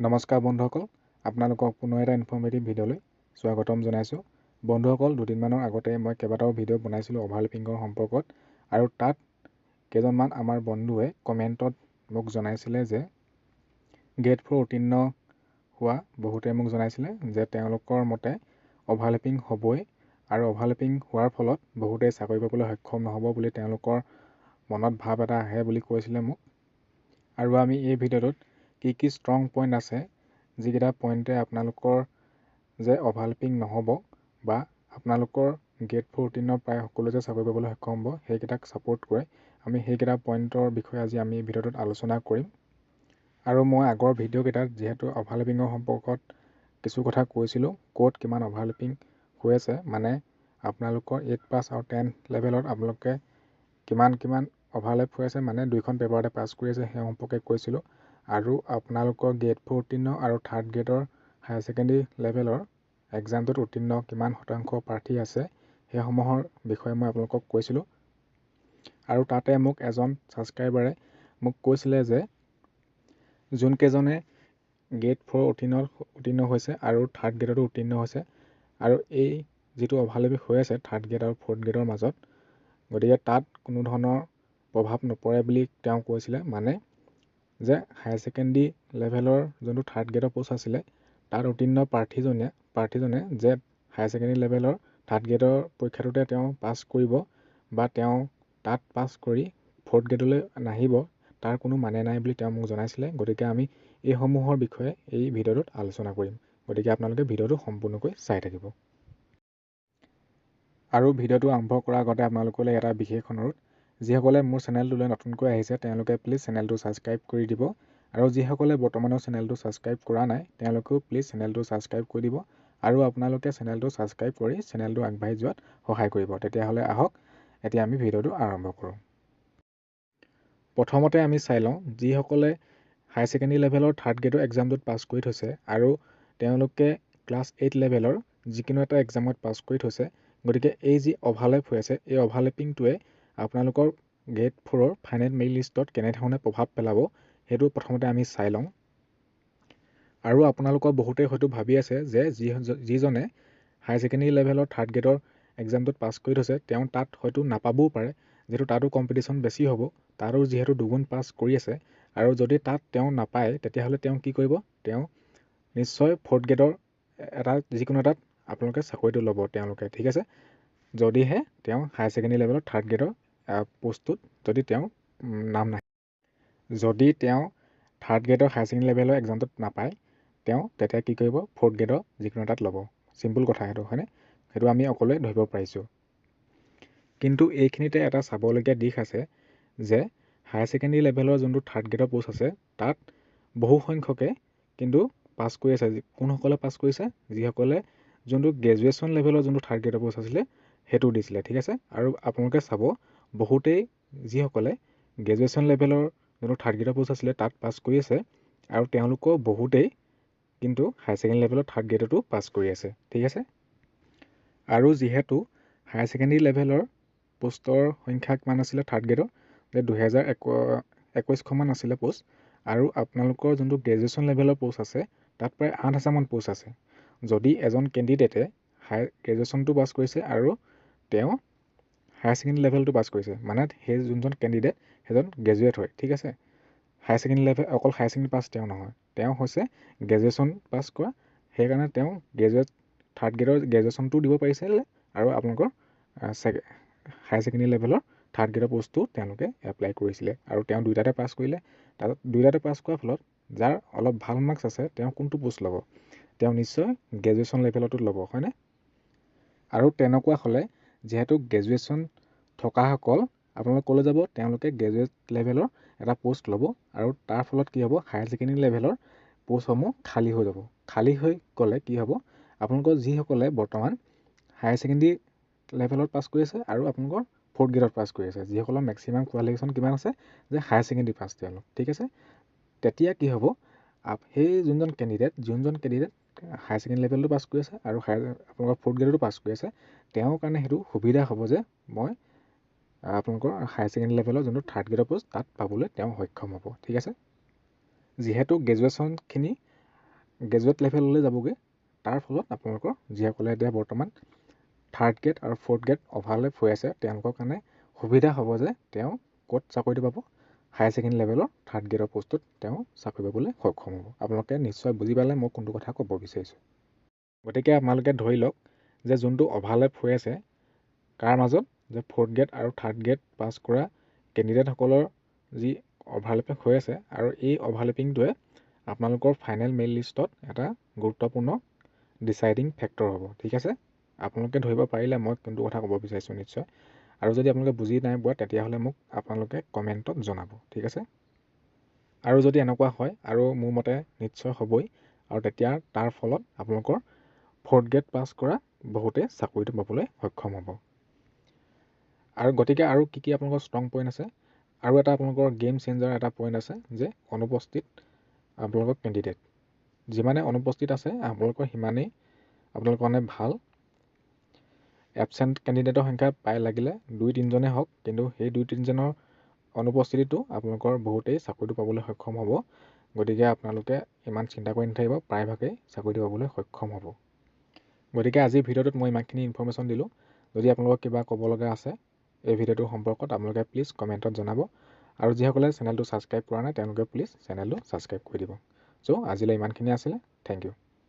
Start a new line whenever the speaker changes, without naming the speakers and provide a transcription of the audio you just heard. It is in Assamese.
নমস্কাৰ বন্ধুসকল, আপোনালোকক পুনৰ এটা ইনফৰ্মেটিভ ভিডিঅ'লৈ স্বাগতম জনাইছোঁ। বন্ধুসকল, দুদিনমানৰ আগতে মই কেইবাটাও ভিডিঅ' বনাইছিলোঁ অভাৰলেপিঙৰ সম্পৰ্কত, আৰু তাত কেইজনমান আমাৰ বন্ধুৱে কমেণ্টত মোক জনাইছিলে যে গ্ৰেড 4 উত্তীৰ্ণ হোৱা বহুতে মোক জনাইছিলে যে তেওঁলোকৰ মতে অভাৰলেপিং হ'বই, আৰু অভাৰলেপিং হোৱাৰ ফলত বহুতেই চাকৰি পাবলৈ সক্ষম নহ'ব বুলি তেওঁলোকৰ মনত ভাৱ এটা আহে বুলি কৈছিলে মোক। আৰু আমি এই ভিডিঅ'টোত কি ষ্ট্ৰং পইণ্ট আছে যিকেইটা পইণ্টে আপোনালোকৰ যে অভাৰলেপিং নহ'ব বা আপোনালোকৰ গ্ৰেড 4 উত্তীৰ্ণ প্ৰায় সকলোৱে যে চাকৰি পাবলৈ সক্ষম হ'ব সেইকেইটাক ছাপোৰ্ট কৰে, আমি সেইকেইটা পইণ্টৰ বিষয়ে আজি আমি এই ভিডিঅ'টোত আলোচনা কৰিম। আৰু মই আগৰ ভিডিঅ'কেইটাত যিহেতু অভাৰলেপিঙৰ সম্পৰ্কত কিছু কথা কৈছিলোঁ, ক'ত কিমান অভাৰলেপিং হৈ আছে, মানে আপোনালোকৰ 8 পাছ আৰু 10 লেভেলত আপোনালোকে কিমান অভাৰলেপ হৈ আছে, মানে 2খন পেপাৰতে পাছ কৰি আছে, সেই সম্পৰ্কে কৈছিলোঁ। আৰু আপোনালোকৰ গ্ৰেড 4 উত্তীৰ্ণ আৰু 3rd গ্ৰেডৰ হায়াৰ ছেকেণ্ডেৰী লেভেলৰ এক্সামটোত উত্তীৰ্ণ কিমান শতাংশ প্ৰাৰ্থী আছে সেইসমূহৰ বিষয়ে মই আপোনালোকক কৈছিলোঁ। আৰু তাতে মোক এজন ছাবস্ক্ৰাইবাৰে মোক কৈছিলে যে যোনকেইজনে গ্ৰেড 4 উত্তীৰ্ণ হৈছে আৰু 3rd গ্ৰেডতো উত্তীৰ্ণ হৈছে, আৰু এই যিটো অভাৰলেপিং হৈ আছে 3rd গ্ৰেড আৰু 4th গ্ৰেডৰ মাজত, গতিকে তাত কোনো ধৰণৰ প্ৰভাৱ নপৰে বুলি তেওঁ কৈছিলে। মানে যে হায়াৰ ছেকেণ্ডেৰী লেভেলৰ যোনটো 3rd গ্ৰেডৰ পোষ্ট আছিলে তাত উত্তীৰ্ণ প্ৰাৰ্থীজনে যে হায়াৰ ছেকেণ্ডেৰী লেভেলৰ 3rd গ্ৰেডৰ পৰীক্ষাটোতে তেওঁ পাছ কৰিব বা তেওঁ তাত পাছ কৰি 4th গ্ৰেডলৈ নাহিব, তাৰ কোনো মানে নাই বুলি তেওঁ মোক জনাইছিলে। গতিকে আমি এইসমূহৰ বিষয়ে এই ভিডিঅ'টোত আলোচনা কৰিম, গতিকে আপোনালোকে ভিডিঅ'টো সম্পূৰ্ণকৈ চাই থাকিব। আৰু ভিডিঅ'টো আৰম্ভ কৰাৰ আগতে আপোনালোকলৈ এটা বিশেষ অনুৰোধ, যিসকলে মোৰ চেনেলটোলৈ নতুনকৈ আহিছে তেওঁলোকে প্লিজ চেনেলটো ছাবস্ক্ৰাইব কৰি দিব, আৰু যিসকলে বৰ্তমানৰ চেনেলটো ছাবস্ক্ৰাইব কৰা নাই তেওঁলোকেও প্লিজ চেনেলটো ছাবস্ক্ৰাইব কৰি দিব, আৰু আপোনালোকে চেনেলটো ছাবস্ক্ৰাইব কৰি চেনেলটো আগবাঢ়ি যোৱাত সহায় কৰিব। তেতিয়াহ'লে আহক এতিয়া আমি ভিডিঅ'টো আৰম্ভ কৰোঁ। প্ৰথমতে আমি চাই লওঁ যিসকলে হায়াৰ ছেকেণ্ডেৰী লেভেলৰ 3rd গ্ৰেডৰ এক্সামটোত পাছ কৰি থৈছে আৰু তেওঁলোকে ক্লাছ 8 লেভেলৰ যিকোনো এটা এক্সামত পাছ কৰি থৈছে, গতিকে এই যি অভাৰলেপ হৈ আছে এই অভাৰলেপিংটোৱে আপোনালোকৰ গ্ৰেড 4ৰ ফাইনেল মেৰিট লিষ্টত কেনেধৰণে প্ৰভাৱ পেলাব সেইটো প্ৰথমতে আমি চাই লওঁ। আৰু আপোনালোকৰ বহুতে হয়তো ভাবি আছে যে যিজনে হায়াৰ ছেকেণ্ডেৰী লেভেলৰ 3rd গ্ৰেডৰ এক্সামটোত পাছ কৰি থৈছে তেওঁ তাত হয়তো নাপাবও পাৰে, যিহেতু তাতো কম্পিটিশ্যন বেছি হ'ব, তাতো যিহেতু দুগুণ পাছ কৰি আছে, আৰু যদি তাত তেওঁ নাপায় তেতিয়াহ'লে তেওঁ কি কৰিব, তেওঁ নিশ্চয় 4th গ্ৰেডৰ যিকোনো এটাত আপোনালোকে চাকৰিটো ল'ব তেওঁলোকে, ঠিক আছে, যদিহে তেওঁ হায়াৰ ছেকেণ্ডেৰী লেভেলৰ 3rd গ্ৰেডৰ পোষ্টটোত যদি তেওঁ নাম নাহে। যদি তেওঁ 3rd গ্ৰেডৰ হায়াৰ ছেকেণ্ডেৰী লেভেলৰ এক্সামটোত নাপায় তেওঁ তেতিয়া কি কৰিব, 4th গ্ৰেডৰ যিকোনো এটাত ল'ব। চিম্পুল কথা সেইটো, হয়নে? সেইটো আমি সকলোৱে ধৰিব পাৰিছোঁ। কিন্তু এইখিনিতে এটা চাবলগীয়া দিশ আছে যে হায়াৰ ছেকেণ্ডেৰী লেভেলৰ যোনটো 3rd গ্ৰেডৰ পোষ্ট আছে তাত বহু সংখ্যকে কিন্তু পাছ কৰি আছে। কোনসকলে পাছ কৰিছে? যিসকলে যোনটো গ্ৰেজুৱেশ্যন লেভেলৰ যোনটো 3rd গ্ৰেডৰ পোষ্ট আছিলে সেইটো দিছিলে, ঠিক আছে। আৰু আপোনালোকে চাব বহুতেই যিসকলে গ্ৰেজুৱেশ্যন লেভেলৰ যোনটো 3rd গ্ৰেডৰ পোষ্ট আছিলে তাত পাছ কৰি আছে, আৰু তেওঁলোকৰ বহুতেই কিন্তু হায়াৰ ছেকেণ্ডেৰী লেভেলৰ 3rd গ্ৰেডতো পাছ কৰি আছে, ঠিক আছে। আৰু যিহেতু হায়াৰ ছেকেণ্ডেৰী লেভেলৰ পোষ্টৰ সংখ্যা কিমান আছিলে 3rd গ্ৰেডৰ, যে 2021খন আছিলে পোষ্ট, আৰু আপোনালোকৰ যোনটো গ্ৰেজুৱেশ্যন লেভেলৰ পোষ্ট আছে তাত প্ৰায় 8,000মান পোষ্ট আছে। যদি এজন কেণ্ডিডেটে গ্ৰেজুৱেশ্যনটো পাছ কৰিছে আৰু তেওঁ হায়াৰ ছেকেণ্ডেৰী লেভেলটো পাছ কৰিছে, মানে সেই যোনজন কেণ্ডিডেট সেইজন গ্ৰেজুৱেট হয়, ঠিক আছে। হায়াৰ ছেকেণ্ডেৰী লেভেল অকল হায়াৰ ছেকেণ্ডেৰী পাছ তেওঁ নহয়, তেওঁ হৈছে গ্ৰেজুৱেশ্যন পাছ কৰা, সেইকাৰণে তেওঁ 3rd গ্ৰেডৰ গ্ৰেজুৱেশ্যনটোও দিব পাৰিছিলে, আৰু আপোনালোকৰ হায়াৰ ছেকেণ্ডেৰী লেভেলৰ 3rd গ্ৰেডৰ পোষ্টটো তেওঁলোকে এপ্লাই কৰিছিলে, আৰু তেওঁ দুইটাতে পাছ কৰিলে। তাত দুইটাতে পাছ কৰাৰ ফলত যাৰ অলপ ভাল মাৰ্কছ আছে তেওঁ কোনটো পোষ্ট ল'ব, তেওঁ নিশ্চয় গ্ৰেজুৱেশ্যন লেভেলতো ল'ব, হয়নে? আৰু তেনেকুৱা হ'লে যিহেতু গ্ৰেজুৱেশ্যন থকাসকল আপোনালোকে ক'লৈ যাব, তেওঁলোকে গ্ৰেজুৱেট লেভেলৰ এটা পোষ্ট ল'ব, আৰু তাৰ ফলত কি হ'ব, হায়াৰ ছেকেণ্ডেৰী লেভেলৰ পোষ্টসমূহ খালী হৈ যাব। খালী হৈ গ'লে কি হ'ব, আপোনালোকৰ যিসকলে বৰ্তমান হায়াৰ ছেকেণ্ডেৰী লেভেলত পাছ কৰি আছে আৰু আপোনালোকৰ 4th গ্ৰেডত পাছ কৰি আছে, যিসকলৰ মেক্সিমাম কোৱালিফিকেশ্যন কিমান আছে যে হায়াৰ ছেকেণ্ডেৰী পাছ তেওঁলোক, ঠিক আছে। তেতিয়া কি হ'ব, সেই যোনজন কেণ্ডিডেট হায়াৰ ছেকেণ্ডেৰী লেভেলটো পাছ কৰি আছে আৰু আপোনালোকৰ 4th গ্ৰেডতো পাছ কৰি আছে, তেওঁৰ কাৰণে সেইটো সুবিধা হ'ব যে মই আপোনালোকৰ হায়াৰ ছেকেণ্ডেৰী লেভেলৰ যোনটো 3rd গ্ৰেডৰ পোষ্ট তাত পাবলৈ তেওঁ সক্ষম হ'ব, ঠিক আছে। যিহেতু গ্ৰেজুৱেশ্যনখিনি গ্ৰেজুৱেট লেভেললৈ যাবগৈ। তাৰ ফলত আপোনালোকৰ যিসকলে এতিয়া বৰ্তমান থাৰ্ড গ্ৰেড আৰু ফ'ৰ্থ গ্ৰেড অভাৰলেপ হৈ আছে তেওঁলোকৰ কাৰণে সুবিধা হ'ব যে তেওঁ ক'ত চাকৰিটো পাব, হায়াৰ ছেকেণ্ডেৰী লেভেলৰ থাৰ্ড গ্ৰেডৰ পোষ্টত তেওঁ চাকৰি পাবলৈ সক্ষম হ'ব। আপোনালোকে নিশ্চয় বুজি পালে মই কোনটো কথা ক'ব বিচাৰিছোঁ। গতিকে আপোনালোকে ধৰি লওক যে যোনটো অভাৰলেপ হৈ আছে কাৰ মাজত, যে ফ'ৰ্থ গ্ৰেড আৰু থাৰ্ড গ্ৰেড পাছ কৰা কেণ্ডিডেটসকলৰ যি অভাৰলেপিং হৈ আছে, আৰু এই অভাৰলেপিংটোৱে আপোনালোকৰ ফাইনেল মেৰিট লিষ্টত এটা গুৰুত্বপূৰ্ণ ডিচাইডিং ফেক্টৰ হ'ব। ঠিক আছে, আপোনালোকে ধৰিব পাৰিলে মই কোনটো কথা ক'ব বিচাৰিছোঁ নিশ্চয়। আৰু যদি আপোনালোকে বুজি নাই পোৱা তেতিয়াহ'লে মোক আপোনালোকে কমেণ্টত জনাব। ঠিক আছে, আৰু যদি এনেকুৱা হয়, আৰু মোৰ মতে নিশ্চয় হ'বই, আৰু তেতিয়া তাৰ ফলত আপোনালোকৰ ফ'ৰ্থ গ্ৰেড পাছ কৰা বহুতে চাকৰিটো পাবলৈ সক্ষম হ'ব। আৰু গতিকে আৰু কি কি আপোনালোকৰ ষ্ট্ৰং পইণ্ট আছে, আৰু এটা আপোনালোকৰ গেম চেঞ্জাৰ এটা পইণ্ট আছে যে অনুপস্থিত আপোনালোকৰ কেণ্ডিডেট যিমানে অনুপস্থিত আছে আপোনালোকৰ সিমানেই আপোনালোকৰ কাৰণে ভাল। এবচেণ্ট কেণ্ডিডেটৰ সংখ্যা প্ৰায় লাগিলে 2-3জনে হওক, কিন্তু সেই 2-3জনৰ অনুপস্থিতিটো আপোনালোকৰ বহুতেই চাকৰিটো পাবলৈ সক্ষম হ'ব। গতিকে আপোনালোকে ইমান চিন্তা কৰি নাথাকিব, প্ৰায়ভাগেই চাকৰিটো পাবলৈ সক্ষম হ'ব। গতিকে আজিৰ ভিডিঅ'টোত মই ইমানখিনি ইনফৰ্মেশ্যন দিলোঁ। যদি আপোনালোকৰ কিবা ক'ব লগা আছে এই ভিডিঅ'টোৰ সম্পৰ্কত আপোনালোকে প্লিজ কমেণ্টত জনাব, আৰু যিসকলে চেনেলটো ছাবস্ক্ৰাইব কৰা নাই তেওঁলোকে প্লিজ চেনেলটো ছাবস্ক্ৰাইব কৰি দিব। চ' আজিলৈ ইমানখিনি আছিলে। Thank U.